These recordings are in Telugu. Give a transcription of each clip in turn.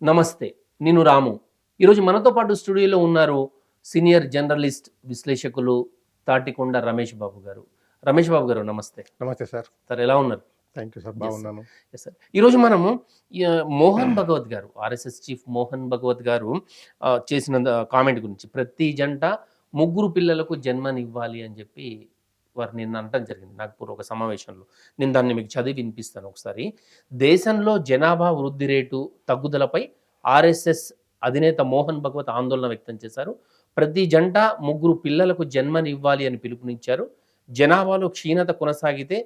నమస్తే. నేను రాము. ఈరోజు మనతో పాటు స్టూడియోలో ఉన్నారు సీనియర్ జర్నలిస్ట్, విశ్లేషకులు తాటికొండ రమేష్ బాబు గారు. రమేష్ బాబు గారు నమస్తే. నమస్తే సార్. సార్ ఎలా ఉన్నారు? Thank you sir. బాగున్నాను. Yes sir. ఈరోజు మనము మోహన్ భగవత్ గారు, ఆర్ఎస్ఎస్ చీఫ్ మోహన్ భగవత్ గారు చేసిన కామెంట్ గురించి, ప్రతి జంట ముగ్గురు పిల్లలకు జన్మనివ్వాలి అని చెప్పి వారు నిన్న అనటం జరిగింది నాగ్పూర్ ఒక సమావేశంలో. నేను దాన్ని మీకు చదివి వినిపిస్తాను ఒకసారి. దేశంలో జనాభా వృద్ధి రేటు తగ్గుదలపై ఆర్ఎస్ఎస్ అధినేత మోహన్ భగవత్ ఆందోళన వ్యక్తం చేశారు. ప్రతి జంట ముగ్గురు పిల్లలకు జన్మనివ్వాలి అని పిలుపునిచ్చారు. జనాభాలో క్షీణత కొనసాగితే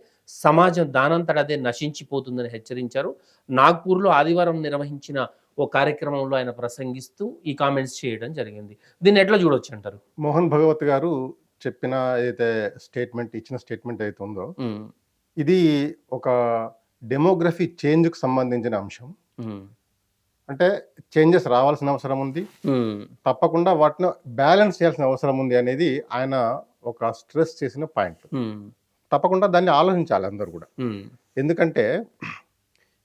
సమాజం దానంతటదే నశించిపోతుందని హెచ్చరించారు. నాగ్పూర్లో ఆదివారం నిర్వహించిన ఓ కార్యక్రమంలో ఆయన ప్రసంగిస్తూ ఈ కామెంట్స్ చేయడం జరిగింది. దీన్ని ఎట్లా చూడొచ్చు అంటారు? మోహన్ భగవత్ గారు చెప్పిన ఏదైతే ఇచ్చిన స్టేట్మెంట్ అయితే ఉందో, ఇది ఒక డెమోగ్రఫీ చేంజ్కు సంబంధించిన అంశం. అంటే చేంజెస్ రావాల్సిన అవసరం ఉంది, తప్పకుండా వాటిని బ్యాలెన్స్ చేయాల్సిన అవసరం ఉంది అనేది ఆయన ఒక స్ట్రెస్ చేసిన పాయింట్. తప్పకుండా దాన్ని ఆలోచించాలి అందరూ కూడా. ఎందుకంటే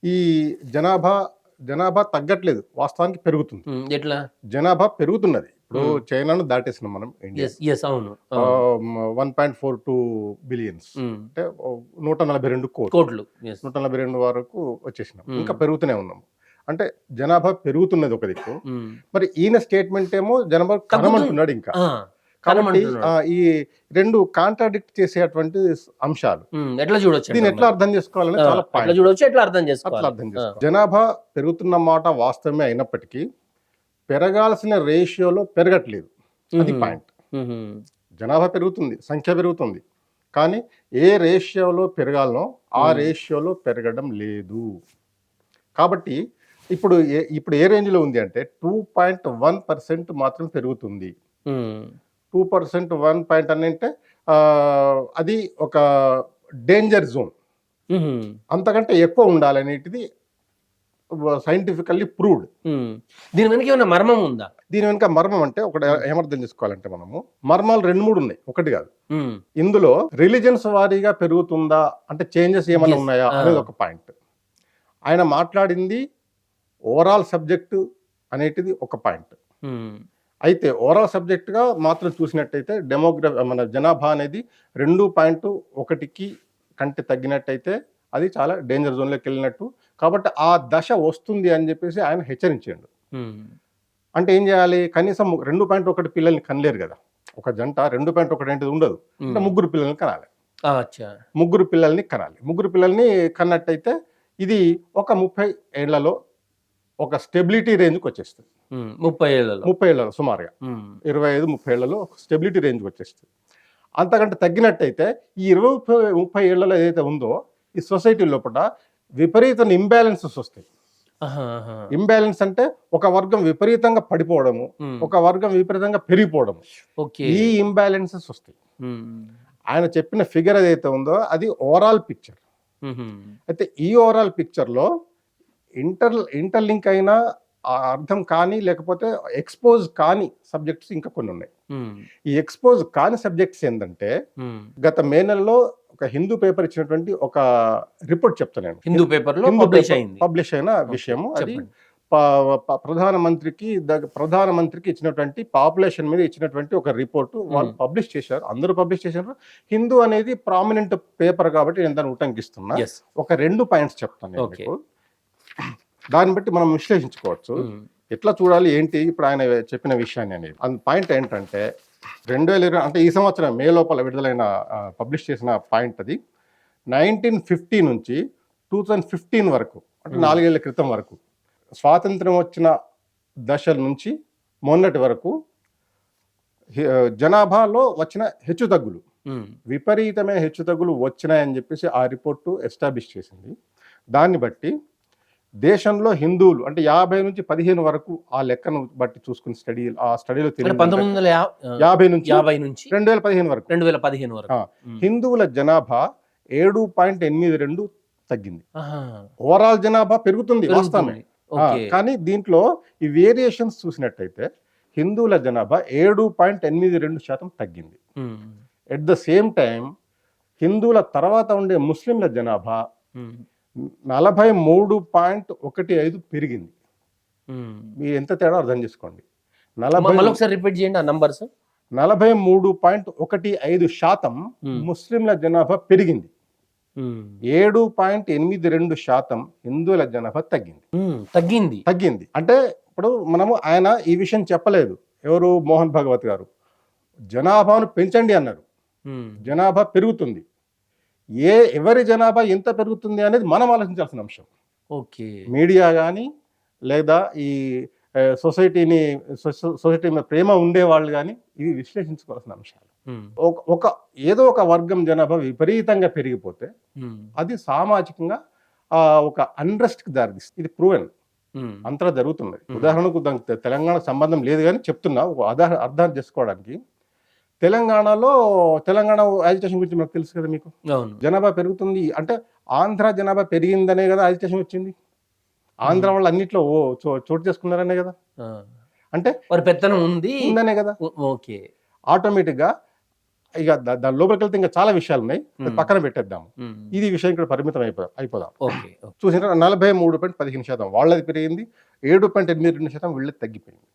ఈ జనాభా తగ్గట్లేదు, వాస్తవానికి పెరుగుతుంది. ఎట్లా జనాభా పెరుగుతున్నది. ఇప్పుడు చైనాను దాటేసినాం మనం. ఇండియా 1.42 బిలియన్స్, అంటే 142 కోట్లు 142 వరకు వచ్చేసినాం. ఇంకా పెరుగుతూనే ఉన్నాము. అంటే జనాభా పెరుగుతున్నది ఒక దిక్కు. మరి ఈయన స్టేట్మెంట్ ఏమో జనాభా కనమంటున్నాడు ఇంకా. కాబట్టి ఈ రెండు కాంట్రాడిక్ట్ చేసేటువంటి అంశాలు. ఎట్లా చూడొచ్చు, దీన్ని ఎట్లా అర్థం చేసుకోవాలని చాలా అర్థం చేసుకోవాలి. జనాభా పెరుగుతున్న మాట వాస్తవమే అయినప్పటికీ పెరగాల్సిన రేషియోలో పెరగట్లేదు, అది పాయింట్. జనాభా పెరుగుతుంది, సంఖ్య పెరుగుతుంది, కానీ ఏ రేషియోలో పెరగాలనో ఆ రేషియోలో పెరగడం లేదు. కాబట్టి ఇప్పుడు ఏ రేంజ్లో ఉంది అంటే 2.1% మాత్రం పెరుగుతుంది. 2% 1 పాయింట్ అని అంటే అది ఒక డేంజర్ జోన్. అంతకంటే ఎక్కువ ఉండాలనేటిది సైంటిఫికల్లీ ప్రూవ్డ్. దీని వెనక ఏమైనా మర్మం ఉందా? దీని వెనక మర్మం అంటే ఒకటి ఏమర్థం చేసుకోవాలంటే, మనము మర్మాలు 2-3 ఉన్నాయి, ఒకటి కాదు. ఇందులో రిలీజన్స్ వారీగా పెరుగుతుందా అంటే చేంజెస్ ఏమైనా ఉన్నాయా అనేది ఒక పాయింట్. ఆయన మాట్లాడింది ఓవరాల్ సబ్జెక్టు అనేటిది ఒక పాయింట్. అయితే ఓవరాల్ సబ్జెక్టుగా మాత్రం చూసినట్టయితే మన జనాభా అనేది 2.1కి కంటే తగ్గినట్టయితే అది చాలా డేంజర్ జోన్లోకి వెళ్ళినట్టు. కాబట్టి ఆ దశ వస్తుంది అని చెప్పేసి ఆయన హెచ్చరించాడు. అంటే ఏం చేయాలి? కనీసం 2.1 పిల్లల్ని కనలేరు కదా ఒక జంట. 2.1 ఏంటిది ఉండదు, అంటే ముగ్గురు పిల్లల్ని కనాలి. ముగ్గురు పిల్లల్ని కన్నట్టయితే ఇది ఒక 30 ఏళ్లలో ఒక స్టెబిలిటీ రేంజ్కి వచ్చేస్తుంది. 30 ఏళ్ళలో సుమారుగా 25-30 ఏళ్లలో స్టెబిలిటీ రేంజ్కి వచ్చేస్తుంది. అంతకంటే తగ్గినట్టయితే ఈ 20-30 ఏళ్లలో ఏదైతే ఉందో ఈ సొసైటీ లోపల విపరీత ఇంబ్యాలెన్సెస్ వస్తాయి. ఇంబ్యాలెన్స్ అంటే ఒక వర్గం విపరీతంగా పడిపోవడము, ఒక వర్గం విపరీతంగా పెరిగిపోవడము, ఈ ఇంబ్యాలెన్సెస్ వస్తాయి. ఆయన చెప్పిన ఫిగర్ ఏదైతే ఉందో అది ఓవరాల్ పిక్చర్. అయితే ఈ ఓవరాల్ పిక్చర్లో ఇంటర్లింక్ అయిన అర్థం కానీ లేకపోతే ఎక్స్పోజ్ కాని సబ్జెక్ట్స్ ఇంకా కొన్ని ఉన్నాయి. ఈ ఎక్స్పోజ్ కాని సబ్జెక్ట్స్ ఏంటంటే, గత మే నెలలో ఒక హిందూ పేపర్ ఇచ్చినటువంటి ఒక రిపోర్ట్ చెప్తాను నేను. హిందూ పేపర్లో పబ్లిష్ అయిన విషయము. అది ప్రధానమంత్రికి ఇచ్చినటువంటి పాపులేషన్ మీద ఇచ్చినటువంటి ఒక రిపోర్టు వాళ్ళు పబ్లిష్ చేశారు. అందరూ పబ్లిష్ చేశారు. హిందూ అనేది ప్రామినెంట్ పేపర్ కాబట్టి నేను దాన్ని ఉటంకిస్తున్నా. ఒక 2 పాయింట్స్ చెప్తాను మీకు, దాన్ని బట్టి మనం విశ్లేషించుకోవచ్చు ఎట్లా చూడాలి ఏంటి ఇప్పుడు ఆయన చెప్పిన విషయాన్ని అనేది. పాయింట్ ఏంటంటే 2020 అంటే ఈ సంవత్సరం మే లోపల విడుదలైన పబ్లిష్ చేసిన పాయింట్ అది. 1950 నుంచి 2015 వరకు, అంటే 4 ఏళ్ల క్రితం వరకు, స్వాతంత్రం వచ్చిన దశల నుంచి మొన్నటి వరకు జనాభాలో వచ్చిన హెచ్చుతగ్గులు, విపరీతమైన హెచ్చుతగ్గులు వచ్చినాయని చెప్పేసి ఆ రిపోర్టు ఎస్టాబ్లిష్ చేసింది. దాన్ని బట్టి దేశంలో హిందువులు అంటే 50 నుంచి 15 వరకు ఆ లెక్కను బట్టి చూసుకుని స్టడీలో 1950 నుంచి 2015 వరకు హిందువుల జనాభా 7.82 తగ్గింది. ఓవరాల్ జనాభా పెరుగుతుంది వాస్తవమే, కానీ దీంట్లో ఈ వేరియేషన్స్ చూసినట్టయితే హిందువుల జనాభా 7.82% తగ్గింది. ఎట్ ద సేమ్ టైం హిందువుల తర్వాత ఉండే ముస్లింల జనాభా 43.15 పెరిగింది. మీరు ఎంత తేడా అర్థం చేసుకోండి. మళ్ళీ ఒకసారి రిపీట్ చేయండి ఆ నంబర్స్. 43.15% ముస్లింల జనాభా పెరిగింది, 7.82% హిందువుల జనాభా తగ్గింది. అంటే ఇప్పుడు మనము ఆయన ఈ విషయం చెప్పలేదు, ఎవరు మోహన్ భగవత్ గారు జనాభాను పెంచండి అన్నారు. జనాభా పెరుగుతుంది, ఎవరి జనాభా ఎంత పెరుగుతుంది అనేది మనం ఆలోచించాల్సిన అంశం. ఓకే, మీడియా కానీ లేదా ఈ సొసైటీ మీద ప్రేమ ఉండేవాళ్ళు కానీ ఇవి విశ్లేషించుకోవాల్సిన అంశాలు. ఏదో ఒక వర్గం జనాభా విపరీతంగా పెరిగిపోతే అది సామాజికంగా ఒక అన్రెస్ట్కి దారితీస్తుంది. ఇది ప్రూవెన్, అంతటా జరుగుతున్నది. ఉదాహరణకు దానికి తెలంగాణకు సంబంధం లేదు కానీ చెప్తున్నా ఒక అర్థం చేసుకోవడానికి. తెలంగాణ యాజిటేషన్ గురించి మనకు తెలుసు కదా మీకు. జనాభా పెరుగుతుంది అంటే ఆంధ్ర జనాభా పెరిగిందనే కదా యాజిటేషన్ వచ్చింది. ఆంధ్ర వాళ్ళు అన్నిట్లో చోటు చేసుకున్నారనే కదా, అంటే పెత్తనం ఉందనే కదా. ఓకే, ఆటోమేటిక్గా ఇక దాని లోపలికి వెళ్తే ఇంకా చాలా విషయాలు ఉన్నాయి, పక్కన పెట్టేద్దాము. ఇది విషయం ఇక్కడ పరిమితం అయిపోదాం. చూసిన 43.15% వాళ్ళది పెరిగింది, 7.82% వీళ్ళది తగ్గిపోయింది.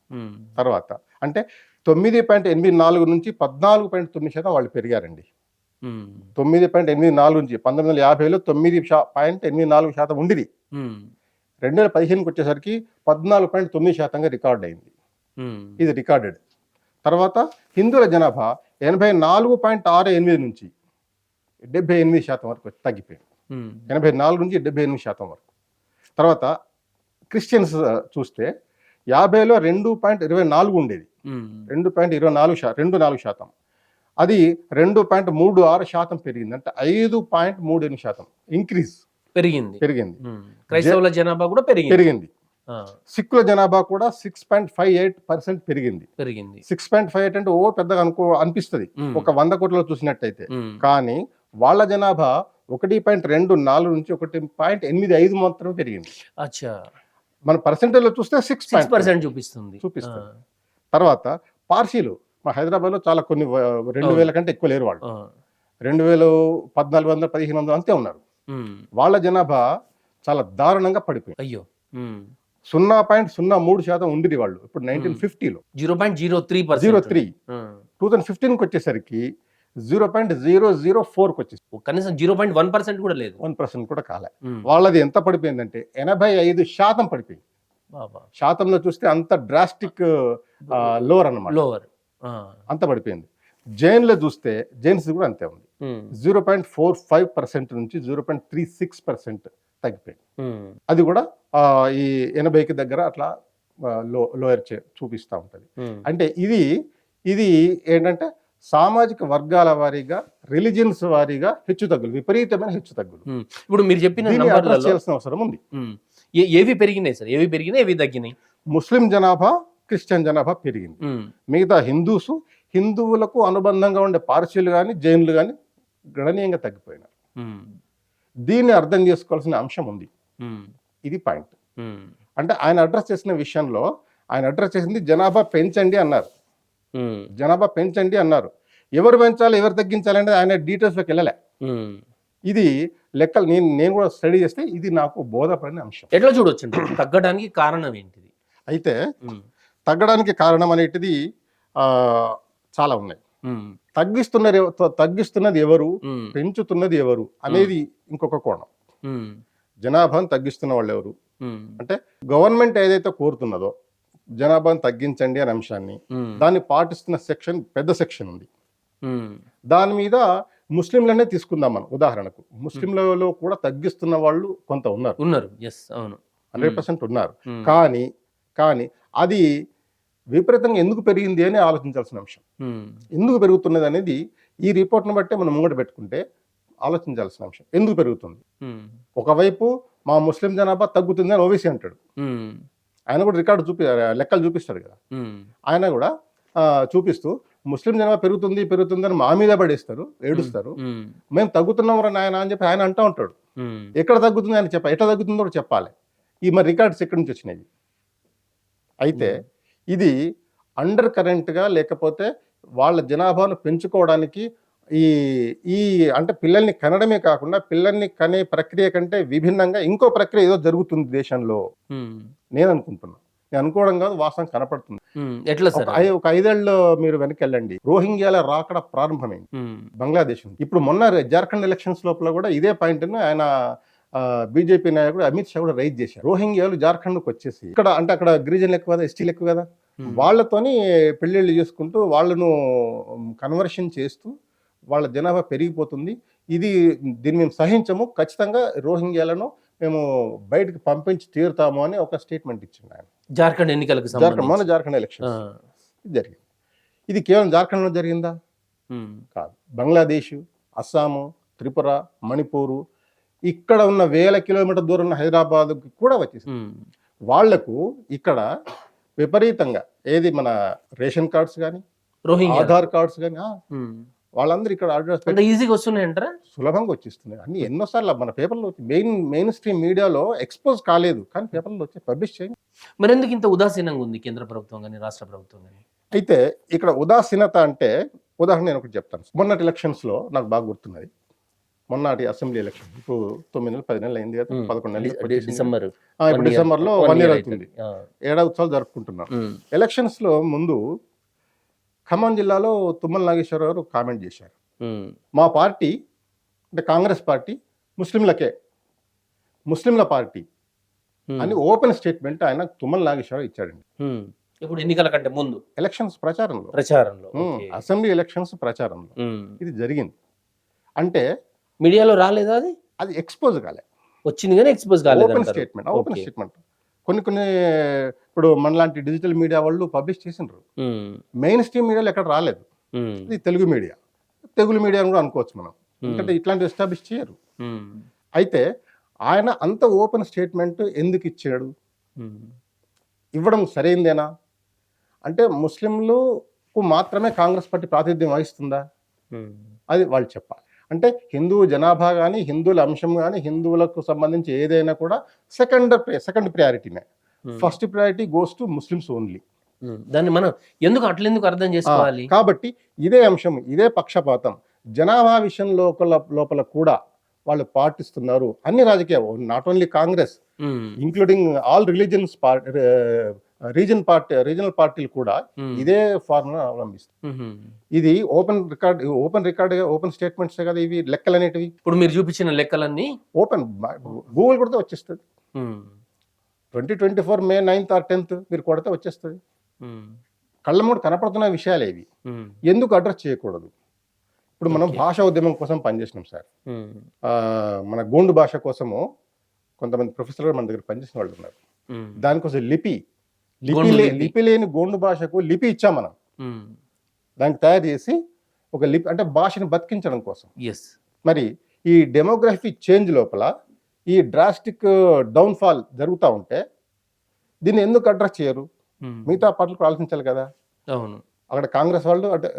తర్వాత అంటే 9.84 నుంచి 14.9% వాళ్ళు పెరిగారండి. 9.84 నుంచి 1950లో 9.84% ఉండేది. 2015కి వచ్చేసరికి 14.9% రికార్డ్ అయింది. ఇది రికార్డెడ్. తర్వాత హిందువుల జనాభా 84.68 నుంచి 78% వరకు తగ్గిపోయింది. 84 నుంచి 78% వరకు. తర్వాత క్రిస్టియన్స్ చూస్తే 50లో 2.24 ఉండేది, 2.24%. అది 2.36% పెరిగింది, అంటే 5.38% ఇంక్రీజ్ పెరిగింది. క్రైస్తవుల జనాభా కూడా పెరిగింది. సిక్కుల జనాభా కూడా 6.58% పెరిగింది. 6.58 అంటే పెద్దగా అనిపిస్తుంది ఒక 100 కోట్లలో చూసినట్టయితే, కానీ వాళ్ళ జనాభా 1.24 నుంచి 1.85 మాత్రమే పెరిగింది. మన పర్సెంటేజ్ లో చూస్తే 6% చూపిస్తుంది. తర్వాత పార్సీలు మా హైదరాబాద్ లో చాలా కొన్ని 2000 కంటే ఎక్కువ లేరు వాళ్ళు. 2400, 1500 అంతే ఉన్నారు. వాళ్ళ జనాభా చాలా దారుణంగా పడిపోయింది. 0.03% ఉండేది వాళ్ళు ఇప్పుడు 1950లో 0.03. 2015కి వచ్చేసరికి 0.004కి వచ్చేసి కనీసం 0.1% కూడా లేదు, 1% కూడా కాలే. వాళ్ళది ఎంత పడిపోయిందంటే 85% పడిపోయింది. శాతంలో చూస్తే అంత డ్రాస్టిక్ లోవర్ అన్నమాట, అంత పడిపోయింది. జైన్లో చూస్తే జైన్స్ కూడా అంతే ఉంది, 0.45% నుంచి 0.36% తగ్గిపోయింది. అది కూడా ఈ 80కి దగ్గర అట్లా లోయర్ చూపిస్తూ ఉంటుంది. అంటే ఇది ఏంటంటే సామాజిక వర్గాల వారీగా, రిలీజియన్స్ వారీగా విపరీతమైన హెచ్చుతగ్గులు. ఇప్పుడు మీరు చెప్పిన చేయాల్సిన అవసరం ఉంది. ఏవి పెరిగినాయి సార్, ఏవి పెరిగినాయి, ఏవి తగ్గినాయి? ముస్లిం జనాభా, క్రిస్టియన్ జనాభా పెరిగింది. మిగతా హిందువులకు అనుబంధంగా ఉండే పార్సీలు కానీ జైన్లు కానీ గణనీయంగా తగ్గిపోయినారు. దీన్ని అర్థం చేసుకోవాల్సిన అంశం ఉంది. ఇది పాయింట్. అంటే ఆయన అడ్రస్ చేసిన విషయంలో ఆయన అడ్రస్ చేసింది జనాభా పెంచండి అన్నారు. ఎవరు పెంచాలి, ఎవరు తగ్గించాలి అంటే ఆయన డీటెయిల్స్లోకి వెళ్ళలే. ఇది లెక్కలు నేను కూడా స్టడీ చేస్తే ఇది నాకు బోధపడిన అంశం. ఎట్లా చూడొచ్చు తగ్గడానికి కారణం ఏంటిది? అయితే తగ్గడానికి కారణం అనేటిది చాలా ఉన్నాయి. తగ్గిస్తున్నది ఎవరు, పెంచుతున్నది ఎవరు అనేది ఇంకొక కోణం. జనాభాను తగ్గిస్తున్న వాళ్ళు ఎవరు అంటే గవర్నమెంట్ ఏదైతే కోరుతున్నదో జనాభాను తగ్గించండి అనే అంశాన్ని, దాన్ని పాటిస్తున్న పెద్ద సెక్షన్ ఉంది. దాని మీద ముస్లింలనే తీసుకుందాం మనం ఉదాహరణకు. ముస్లింలలో కూడా తగ్గిస్తున్న వాళ్ళు కొంత ఉన్నారు, 100% ఉన్నారు. కానీ అది విపరీతంగా ఎందుకు పెరిగింది అని ఆలోచించాల్సిన అంశం. ఎందుకు పెరుగుతున్నది అనేది ఈ రిపోర్ట్ను బట్టే మనం ముంగట పెట్టుకుంటే ఆలోచించాల్సిన అంశం. ఎందుకు పెరుగుతుంది? ఒకవైపు మా ముస్లిం జనాభా తగ్గుతుంది అని ఓవైసీ అంటాడు. ఆయన కూడా లెక్కలు చూపిస్తాడు కదా. ఆయన కూడా చూపిస్తూ ముస్లిం జనాభా పెరుగుతుంది అని మా మీద పడేస్తారు, ఏడుస్తారు. మేము తగ్గుతున్నాం నాయన అని చెప్పి ఆయన అంటూ ఉంటాడు. ఎక్కడ తగ్గుతుంది అని ఎట్లా తగ్గుతుందో కూడా చెప్పాలి. మరి రికార్డ్స్ ఎక్కడి నుంచి వచ్చినాయి? అయితే ఇది అండర్ కరెంట్గా, లేకపోతే వాళ్ళ జనాభాను పెంచుకోవడానికి అంటే పిల్లల్ని కనడమే కాకుండా పిల్లల్ని కనే ప్రక్రియ కంటే విభిన్నంగా ఇంకో ప్రక్రియ ఏదో జరుగుతుంది దేశంలో నేను అనుకుంటున్నా. నేను అనుకోవడం కాదు, వాస్తవం కనపడుతుంది. ఎట్లా సార్? ఒక 5 ఏళ్ళు మీరు వెనక్కి వెళ్ళండి, రోహింగ్యాల రాకడ ప్రారంభమైంది బంగ్లాదేశ్ నుంచి. ఇప్పుడు మొన్న జార్ఖండ్ ఎలక్షన్స్ లోపల కూడా ఇదే పాయింట్ ఆయన బీజేపీ నాయకుడు అమిత్ షా కూడా రైజ్ చేశారు. రోహింగ్యాలు జార్ఖండ్కి వచ్చేసి ఇక్కడ అంటే అక్కడ గిరిజనులు ఎక్కువ కదా, ఎస్టీలు ఎక్కువ కదా, వాళ్ళతోని పెళ్ళిళ్ళు చేసుకుంటూ వాళ్ళను కన్వర్షన్ చేస్తూ వాళ్ళ జనాభా పెరిగిపోతుంది. దీన్ని మేము సహించము, ఖచ్చితంగా రోహింగ్యాలను మేము బయటకు పంపించి తీరుతాము అని ఒక స్టేట్మెంట్ ఇచ్చింది ఆయన. జార్ఖండ్ ఎన్నికలకు మన జార్ఖండ్ ఎలక్షన్ జరిగింది. ఇది కేవలం జార్ఖండ్లో జరిగిందా? కాదు. బంగ్లాదేశ్, అస్సాము, త్రిపుర, మణిపూరు, ఇక్కడ ఉన్న 1000 కిలోమీటర్ దూరం ఉన్న హైదరాబాద్కి కూడా వచ్చేసింది. వాళ్లకు ఇక్కడ విపరీతంగా ఏది మన రేషన్ కార్డ్స్ కానీ, ఆధార్ కార్డ్స్ కానీ, వాళ్ళందరూ ఇక్కడ అడ్రస్ ఈజీగా వస్తున్నాయంటారా? సులభంగా వచ్చేస్తున్నాయి. అన్ని ఎన్నోసార్లు మన పేపర్లో వచ్చి మెయిన్ స్ట్రీమ్ మీడియాలో ఎక్స్పోజ్ కాలేదు, కానీ పేపర్లో వచ్చి పబ్లిష్ చేయండి. మరి ఎందుకు ఇంత ఉదాసీనంగా ఉంది కేంద్ర ప్రభుత్వం కానీ రాష్ట్ర ప్రభుత్వం కానీ? అయితే ఇక్కడ ఉదాసీనత అంటే ఉదాహరణ నేను ఒకటి చెప్తాను. మొన్నటి ఎలక్షన్స్లో నాకు బాగా గుర్తున్నది. మొన్నటి అసెంబ్లీ ఎలక్షన్ ఇప్పుడు 9 నెలలు 10 నెలలు అయింది కదా, 11 నెలలు, ఇప్పుడు డిసెంబర్లో 1 year అవుతుంది. ఏడాది ఉత్సవాలు జరుపుకుంటున్నాం. ఎలక్షన్స్లో ముందు ఖమ్మం జిల్లాలో తుమ్మల నాగేశ్వరరావు గారు కామెంట్ చేశారు, మా పార్టీ అంటే కాంగ్రెస్ పార్టీ ముస్లింల పార్టీ అని ఓపెన్ స్టేట్మెంట్ ఆయన తుమ్మల నాగేశ్వరరావు ఇచ్చాడండి. ఇప్పుడు ఎన్నికల కంటే ముందు ఎలక్షన్స్ ప్రచారంలో అసెంబ్లీ ఎలక్షన్స్ ప్రచారంలో ఇది జరిగింది. అంటే మీడియాలో రాలేదా? అది ఎక్స్పోజ్ కాలే, వచ్చింది కానీ ఎక్స్పోజ్ కాలేదు. ఓపెన్ స్టేట్మెంట్ కొన్ని ఇప్పుడు మనలాంటి డిజిటల్ మీడియా వాళ్ళు పబ్లిష్ చేసిండ్రు. మెయిన్ స్ట్రీమ్ మీడియాలో ఎక్కడ రాలేదు. ఇది తెలుగు మీడియా కూడా అనుకోవచ్చు మనం, ఎందుకంటే ఇట్లాంటి ఎస్టాబ్లిష్ చేయరు. అయితే ఆయన అంత ఓపెన్ స్టేట్మెంట్ ఎందుకు ఇచ్చాడు? ఇవ్వడం సరైందేనా? అంటే ముస్లింలకు మాత్రమే కాంగ్రెస్ పార్టీ ప్రాతినిధ్యం వహిస్తుందా? అది వాళ్ళు చెప్పాలి. అంటే హిందూ జనాభా కానీ, హిందువుల అంశం కానీ, హిందువులకు సంబంధించి ఏదైనా కూడా సెకండ్ ప్రయారిటీనే. First priority goes to Muslims only. దాన్ని మనం అట్లెందుకు అర్థం చేసుకోవాలి? కాబట్టి ఇదే అంశం, ఇదే పక్షపాతం జనాభా విషయం లోపల కూడా వాళ్ళు పాటిస్తున్నారు. అన్ని రాజకీయ, not only Congress, including all regional పార్టీలు కూడా ఇదే ఫార్ములా అవలంబిస్తుంది. ఇది ఓపెన్ స్టేట్మెంట్స్ కదా ఇవి, లెక్కలు అనేటివి. ఇప్పుడు మీరు చూపించిన లెక్కలన్నీ ఓపెన్ గూగుల్ కొడితే వచ్చేస్తుంది. 2024 May 9th or 10th మీరు కొడితే వచ్చేస్తుంది. కళ్ళ మూడు కనపడుతున్న విషయాలు ఇవి. ఎందుకు అడ్రస్ చేయకూడదు? ఇప్పుడు మనం భాషా ఉద్యమం కోసం పనిచేసినాం సార్. మన గోండు భాష కోసము కొంతమంది ప్రొఫెసర్లు మన దగ్గర పనిచేసిన వాళ్ళు ఉన్నారు. దానికోసం లిపి లేని గోండు భాషకు లిపి ఇచ్చాం మనం. దానికి తయారు చేసి ఒక లిపి, అంటే భాషని బతికించడం కోసం. మరి ఈ డెమోగ్రఫీ చేంజ్ లోపల ఈ డ్రాస్టిక్ డౌన్ఫాల్ జరుగుతూ ఉంటే దీన్ని ఎందుకు అడ్రస్ చేయరు? మిగతా పార్టీలు ఆలోచించాలి కదా. అవును, అక్కడ కాంగ్రెస్ వాళ్ళు అంటే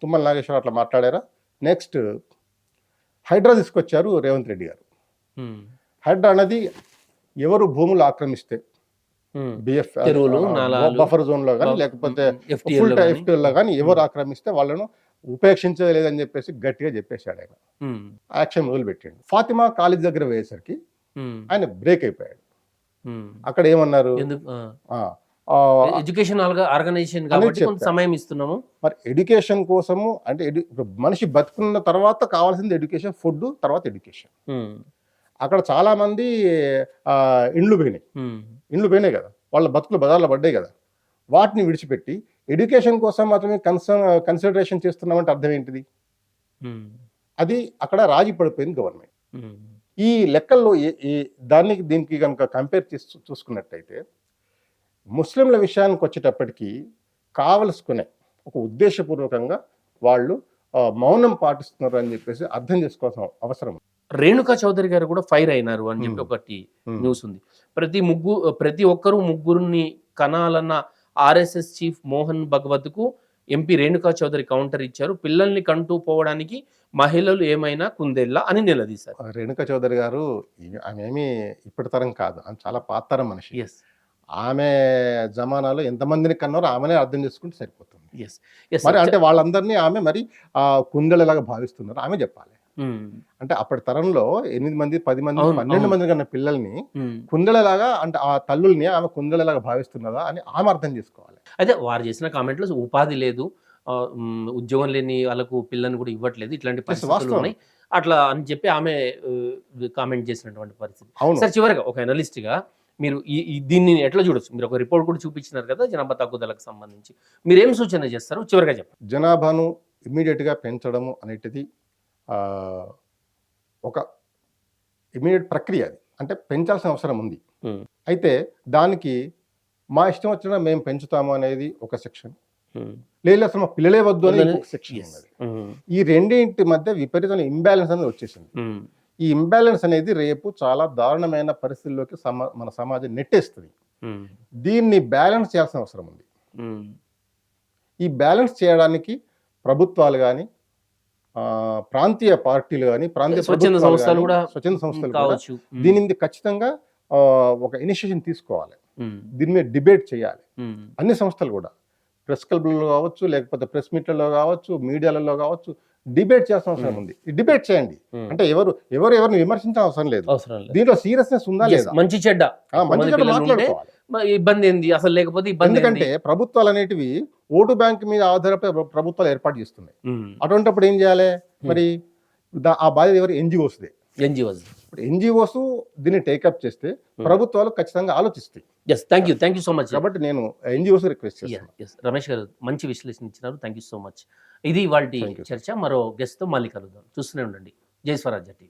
తుమ్మల నాగేశ్వరరావు అట్లా మాట్లాడారా? నెక్స్ట్ హైడ్రా తీసుకొచ్చారు రేవంత్ రెడ్డి గారు. హైడ్రా అనేది ఎవరు భూములు ఆక్రమిస్తే, బిఎఫ్ బఫర్ జోన్ లో కానీ లేకపోతే ఫుల్ ఎఫ్టీఎల్ లో కానీ ఎవరు ఆక్రమిస్తే వాళ్ళను ఉపేక్షించలేదని చెప్పేసి గట్టిగా చెప్పేశాడు ఆయన. యాక్షన్ మొదలు పెట్టాడు. ఫాతిమా కాలేజ్ దగ్గర వేసేసరికి ఆయన బ్రేక్ అయిపోయాడు. అక్కడ ఏమన్నారు, ఎడ్యుకేషన్ ఆర్గనైజేషన్ కాబట్టి సమయం ఇస్తున్నాము. మరి ఎడ్యుకేషన్ కోసము అంటే మనిషి బతుకున్న తర్వాత కావాల్సింది ఎడ్యుకేషన్, ఫుడ్, తర్వాత ఎడ్యుకేషన్. అక్కడ చాలా మంది ఇండ్లు పోయినాయి కదా, వాళ్ళ బతుకులు బజార్లో పడ్డాయి కదా. వాటిని విడిచిపెట్టి ఎడ్యుకేషన్ కోసం మాత్రమే కన్సిడరేషన్ చేస్తున్నామంటే అర్థం ఏంటిది? అది అక్కడ రాజీ పడిపోయింది గవర్నమెంట్. ఈ లెక్కల్లో దీనికి కనుక కంపేర్ చేసి చూసుకున్నట్టయితే ముస్లింల విషయానికి వచ్చేటప్పటికి కావలసుకునే ఒక ఉద్దేశపూర్వకంగా వాళ్ళు మౌనం పాటిస్తున్నారు అని చెప్పేసి అర్థం చేసుకోవాల్సిన అవసరం. రేణుకా చౌదరి గారు కూడా ఫైర్ అయినారు అని చెప్పి ఒకటి న్యూస్ ఉంది. ప్రతి ఒక్కరూ ముగ్గురిని కనాలన్న ఆర్ఎస్ఎస్ చీఫ్ మోహన్ భగవత్ కు ఎంపీ రేణుకా చౌదరి కౌంటర్ ఇచ్చారు. పిల్లల్ని కంటూ పోవడానికి మహిళలు ఏమైనా కుందేళ్ళ అని నిలదీశారు. రేణుకా చౌదరి గారు ఆమె ఏమి ఇప్పటి తరం కాదు, ఆమె చాలా పాత తరం మనిషి. ఆమె జమానాలో ఎంతమందిని కన్నారో ఆమెనే అర్థం చేసుకుంటే సరిపోతుంది. మరి అంటే వాళ్ళందరినీ ఆమె మరి కుందేళ్ళలాగా భావిస్తున్నారు, ఆమె చెప్పాలి. అంటే అప్పటి తరంలో 8 మంది 10 మంది అవును, 12 అవును. మంది కన్నా పిల్లల్ని కుందెలలాగా, అంటే ఆ తల్లుల్ని ఆమె కుందెలలాగా భావిస్తున్నదా అని ఆమె అర్థం చేసుకోవాలి. అయితే వారు చేసిన కామెంట్లో ఉపాధి లేదు, ఉద్యోగం లేని వాళ్ళకు పిల్లని కూడా ఇవ్వట్లేదు, ఇట్లాంటి పరిస్థితులు వాస్తవం. ఉన్నాయి అట్లా అని చెప్పి ఆమె కామెంట్ చేసినటువంటి పరిస్థితి. అవును. సార్ చివరిగా ఒక అనలిస్ట్గా మీరు దీన్ని ఎట్లా చూడొచ్చు? మీరు ఒక రిపోర్ట్ కూడా చూపించినారు కదా జనాభా తగ్గుదలకు సంబంధించి, మీరేం సూచన చేస్తారు చివరిగా చెప్పండి. జనాభాను ఇమ్మీడియట్గా పెంచడము అనేటిది ఆహ్, ఒక ఇమ్మీడియట్ ప్రక్రియ అది. అంటే పెంచాల్సిన అవసరం ఉంది. అయితే దానికి మా ఇష్టం వచ్చినా మేము పెంచుతాము అనేది ఒక సెక్షన్. లేదు అసలు మా పిల్లలే వద్దు అని ఇంకొక సెక్షన్ ఉన్నది. ఈ రెండింటి మధ్య విపరీతమైన ఇంబ్యాలెన్స్ అనేది వచ్చేసింది. ఈ ఇంబ్యాలెన్స్ అనేది రేపు చాలా దారుణమైన పరిస్థితుల్లోకి మన సమాజం నెట్టేస్తుంది. దీన్ని బ్యాలెన్స్ చేయాల్సిన అవసరం ఉంది. ఈ బ్యాలెన్స్ చేయడానికి ప్రభుత్వాలు కానీ, ప్రాంతీయ పార్టీలు కానీ, ప్రాంతీయ స్వచ్ఛంద సంస్థలు కూడా స్వచ్ఛంద సంస్థలు కావచ్చు. దీని మీద ఖచ్చితంగా ఒక ఇనిషియేషన్ తీసుకోవాలి. దీని మీద డిబేట్ చేయాలి. అన్ని సంస్థలు కూడా ప్రెస్ క్లబ్లలో కావచ్చు, లేకపోతే ప్రెస్ మీట్లలో కావచ్చు, మీడియాలలో కావచ్చు, డిబేట్ చేయాల్సిన అవసరం ఉంది. డిబేట్ చేయండి. అంటే ఎవరిని విమర్శించాల్సిన అవసరం లేదు. దీంట్లో సీరియస్నెస్ ఉందా లేదా, మంచి చెడ్డ మంచి చెడ్డ మాట్లాడుకోవాలి. ఇబ్బంది ఏంది అసలు, లేకపోతే ఇబ్బంది. ఎందుకంటే ప్రభుత్వాలు అనేటివి ఓటు బ్యాంక్ మీద ఆధారపడి ప్రభుత్వాలు ఏర్పాటు చేస్తున్నాయి. అటువంటిప్పుడు ఏం చేయాలి మరి? ఆ బాధ్యత ఎవరు? ఎన్జిఓస్దే. ఇప్పుడు ఎన్జిఓస్ దీన్ని టేకప్ చేస్తే ప్రభుత్వాలు ఖచ్చితంగా ఆలోచిస్తాయి. Thank you so much. కాబట్టి నేను ఎన్జిఓస్ రిక్వెస్ట్ చేస్తాను. రమేష్ గారు మంచి విశ్లేషణ ఇచ్చినారు. Thank you so much. ఇది వాళ్ళ చర్చ. మరో గెస్ట్ తో మళ్ళీ కలుద్దాం. చూస్తూనే ఉండండి జై స్వరాజ్య టీవీ.